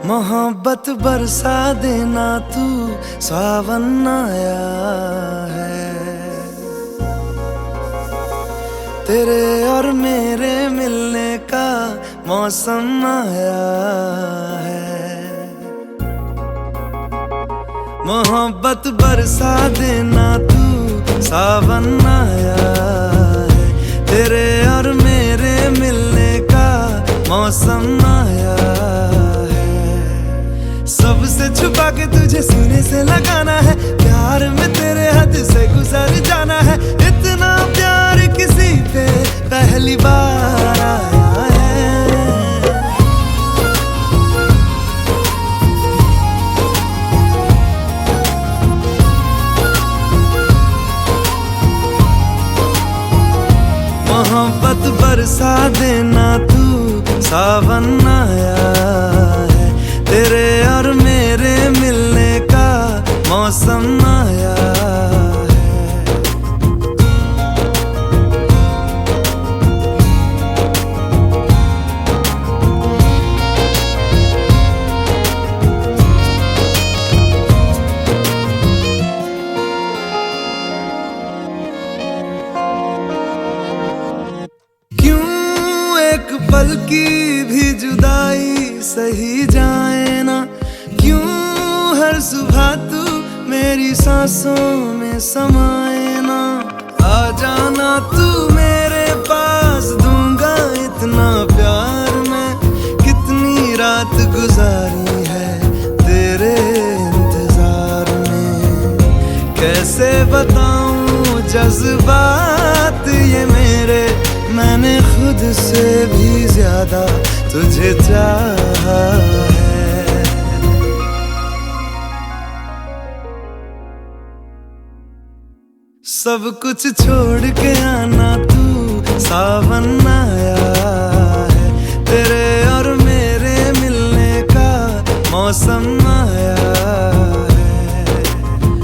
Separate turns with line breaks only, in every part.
मोहब्बत बरसा देना तू, सावन आया है। तेरे और मेरे मिलने का मौसम आया है। मोहब्बत बरसा देना तू, सावन आया है। तेरे और मेरे मिलने का मौसम आया है। सबसे छुपा के तुझे सीने से लगाना है, प्यार में तेरे हद से गुजर जाना है। इतना प्यार किसी पे पहली बार आया है। मोहब्बत बरसा देना तू, सावन आया है। तेरे और मेरे मिलने का मौसम आया है। क्यों एक पल की भी जुदाई सही जाए ना, क्यों हर सुबह तू मेरी सांसों में समाए ना। आ जाना तू मेरे पास, दूंगा इतना प्यार मैं। कितनी रात गुजारी है तेरे इंतजार में, कैसे बताऊं जज्बात ये मेरे। मैंने खुद से भी ज्यादा तुझे चाहा है। सब कुछ छोड़ के आना तू, सावन आया है। तेरे और मेरे मिलने का मौसम आया है।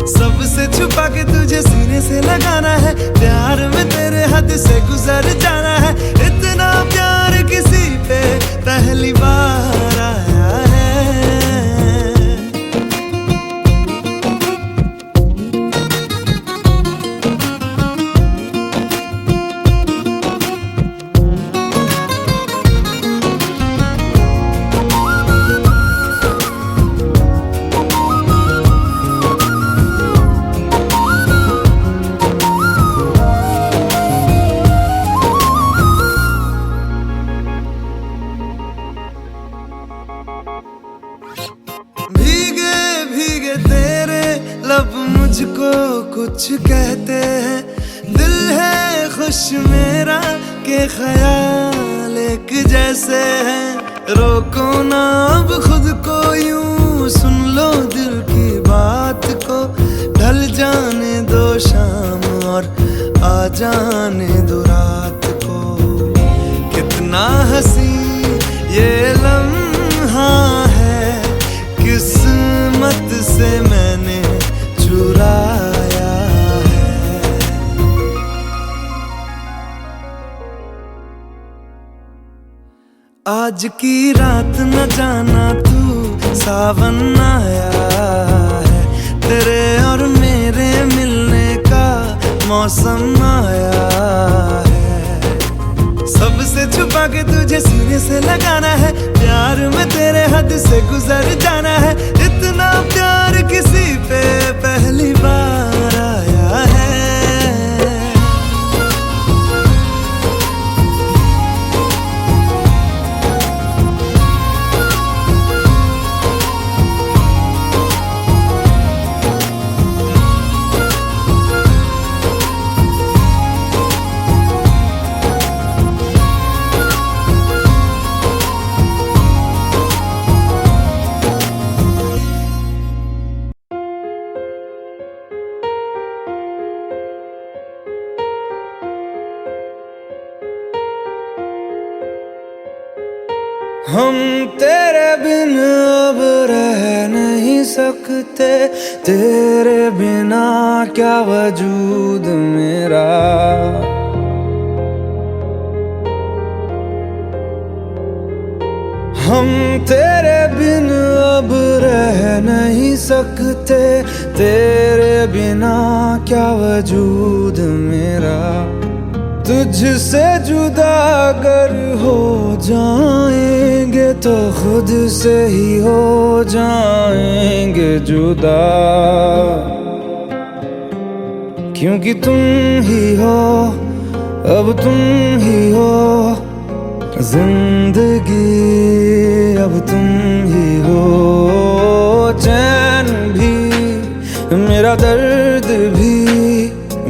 सबसे छुपा के तुझे सीने से लगाना है, प्यार में तेरे हद से गुजर जाना है। इतना प्यार किसी पे पहली बार आया है। भीगे भीगे तेरे लब मुझको कुछ कहते हैं। दिल है खुश मेरा के ख्याल एक जैसे हैं। रोको ना अब खुद को यूं, सुन लो दिल की बात को। ढल जाने दो शाम और आ जाने दो रात को। कितना हंसी ये लम्हा है, किस्मत से मैंने चुराया है। आज की रात न जाना तू, सावन आया है। तेरे और मेरे मिलने का मौसम आया है। सबसे छुपा के तुझे सीने से लगाना है, प्यार में तेरे हद से गुजर जाना है। इतना प्यार किसी पे पहली बार आया है। हम तेरे बिन अब रह नहीं सकते, तेरे बिना क्या वजूद मेरा। हम तेरे बिन नहीं सकते तेरे बिना क्या वजूद मेरा। तुझसे जुदा अगर हो जाएंगे तो खुद से ही हो जाएंगे जुदा, क्योंकि तुम ही हो, अब तुम ही हो जिंदगी, अब तुम ही हो। चैन भी मेरा दर्द भी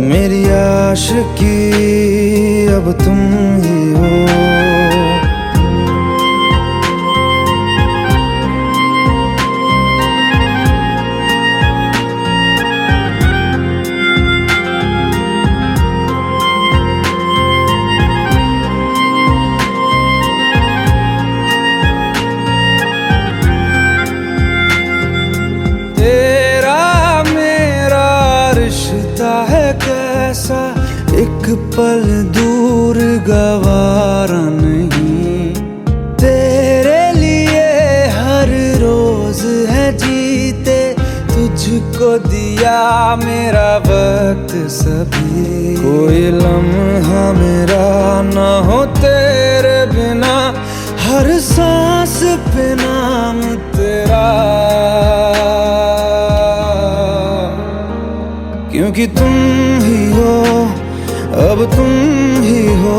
मेरी आशिकी, अब तुम ही हो। कैसा एक पल दूर गवारा नहीं, तेरे लिए हर रोज है जीते, तुझको दिया मेरा वक्त सभी। कोई लम्हा मेरा ना हो तेरे बिना, हर सांस पे नाम तेरा, क्योंकि तुम ही हो, अब तुम ही हो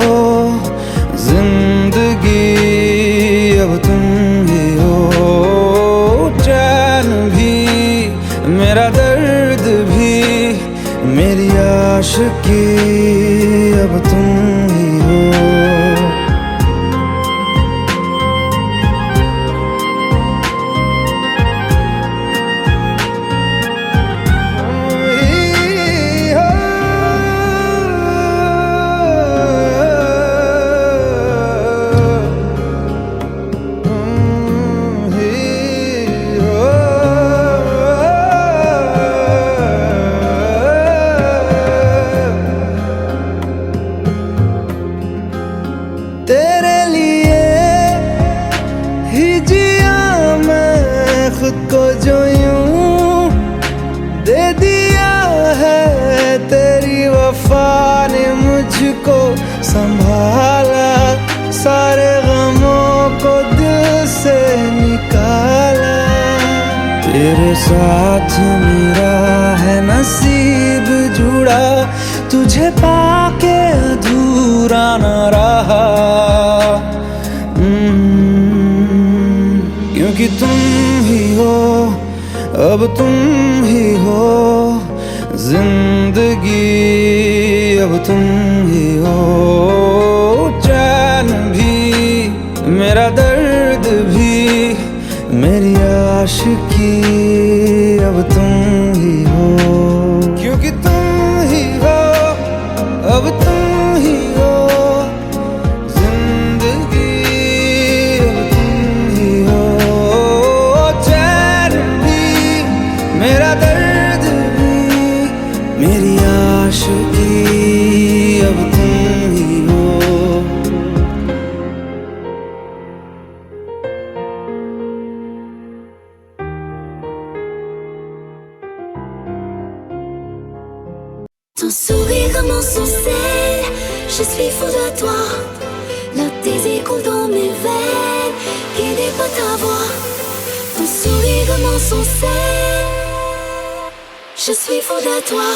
जिंदगी, अब तुम ही हो। चैन भी मेरा दर्द भी मेरी आशिकी, अब तुम ही हो। तेरे लिए ही जिया मैं खुद को, जो यूं दे दिया है तेरी वफा ने मुझको संभाला, सारे गमों को दिल से निकाला। तेरे साथ मेरा है नसीब जुड़ा, तुझे पाके अधूरा न रहा, क्योंकि तुम ही हो, अब तुम ही हो जिंदगी, अब तुम ही हो। चैन भी मेरा दर्द भी मेरी आशिकी, अब तुम ही हो, क्योंकि तुम ही हो, अब तुम ही हो जिंदगी, अब तुम ही हो। चैन भी मेरा दर्द भी मेरी आशिकी, अब तुम ही हो।
Ton sourire mon sel, je suis fou de toi. Le désir coule dans mes veines, qui n'est pas ta voix. Ton sourire mon sel, je suis fou de toi.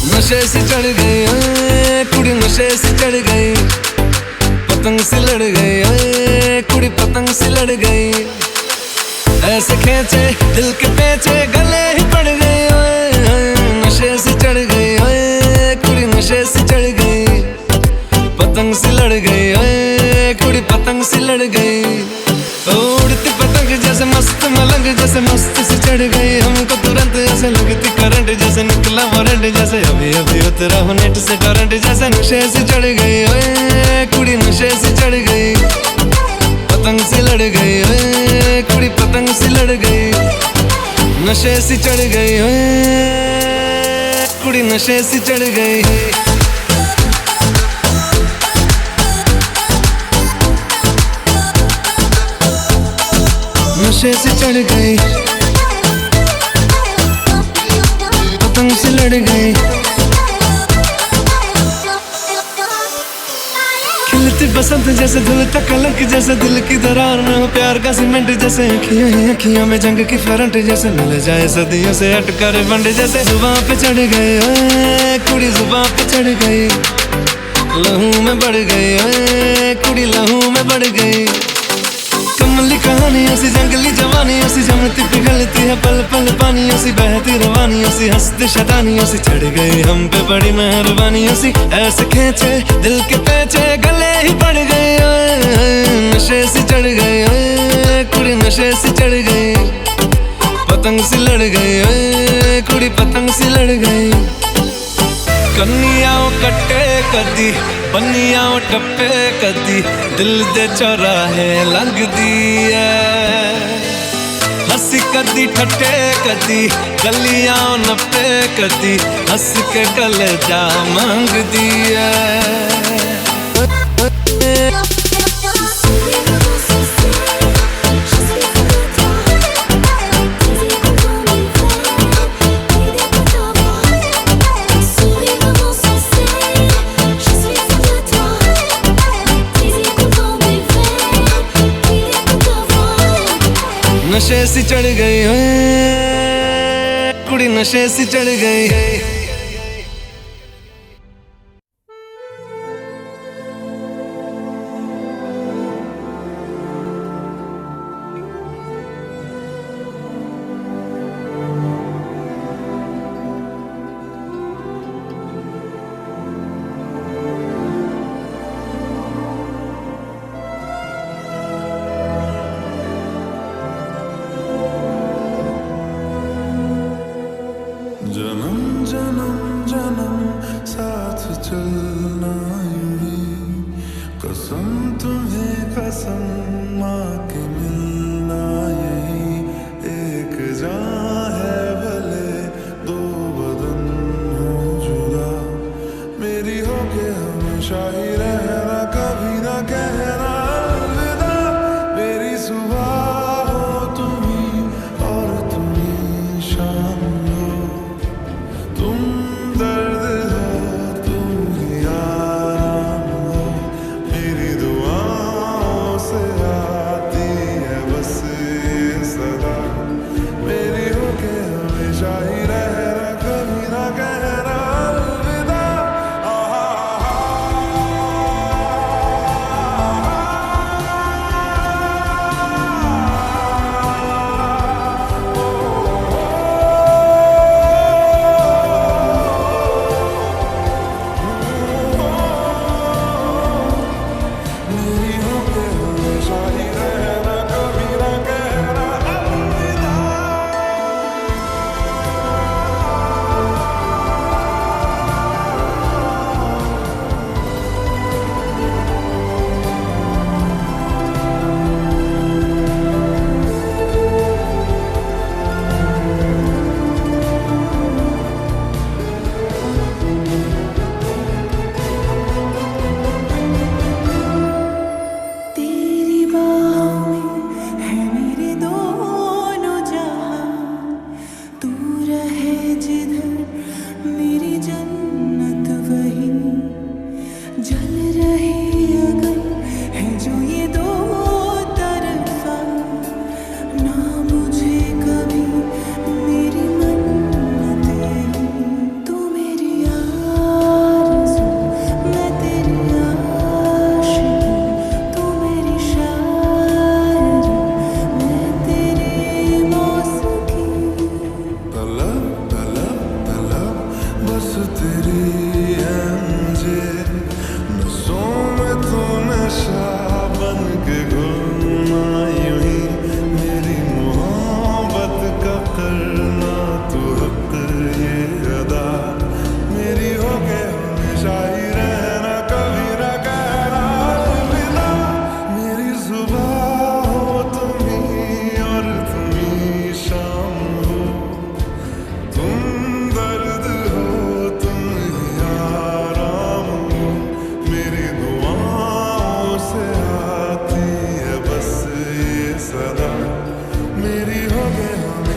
नशे से चढ़ गई ओए कुड़ी, नशे से चढ़ गई, पतंग से लड़ गई ओए कुड़ी, पतंग से लड़ गई। ऐसे खींचे दिल के पेचे गले ही पड़ गई ओए, नशे से चढ़ गई ओए कुड़ी, नशे से चढ़ गई, पतंग से लड़ गई ओए कुड़ी, पतंग से लड़ गई। उड़ती पतंग जैसे मस्त मलंग, जैसे मस्त से चढ़ गई हमको तुरंत, ऐसे लगती करंट जैसे निकला वारंट, जैसे अभी अभी उतरा हो नेट से टोरेंट, जैसे नशे से चढ़ गई ओए कुड़ी, नशे से चढ़ गई, पतंग सी लड़ गई ओए, कुड़ी पतंग सी लड़ गई, नशे सी चढ़ गई ओए, कुड़ी नशे सी चढ़ गई। नशे से चढ़ गई, पतंग से लड़ गई, खिलती बसंत जैसे धुलता कलंक जैसे दिल की दरार में हो प्यार का सीमेंट जैसे अखियां ही अखियां में जंग की फ्रंट जैसे मिल जाए सदियों से अटकर बंड जैसे जुबां पे चढ़ गए ओए, कुड़ी जुबां पे चढ़ गई, लहू में बढ़ गई ओए, कुड़ी लहू में बढ़ गई। कमली कहानी ऐसी जंगली जवानी ऐसी जमती पिघलती है पल पल पानी ऐसी बहती रवानी ऐसी हंसती शैतानी ऐसी चढ़ गई हम पे बड़ी मेहरबानी ऐसी ऐसे खींचे दिल के पेचे गले ही पड़ गई ओए, नशे से चढ़ गई ओए, कुड़ी नशे से चढ़ गई, पतंग सी लड़ गई ओए, कुड़ी पतंग सी लड़ गई। कन्नियाओ कट्टे कदी बन्नियाओ टप्पे कदी दिल दे चौराहे लंघदी है, हंसी कदी ठट्टे कदी गलियां नप्पे कदी हंस के कलेजा मांगदी है। नशे सी चढ़ गई ओए, कुड़ी नशे सी चढ़ गई।
जन्म जन्म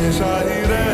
हमेशा ही रहे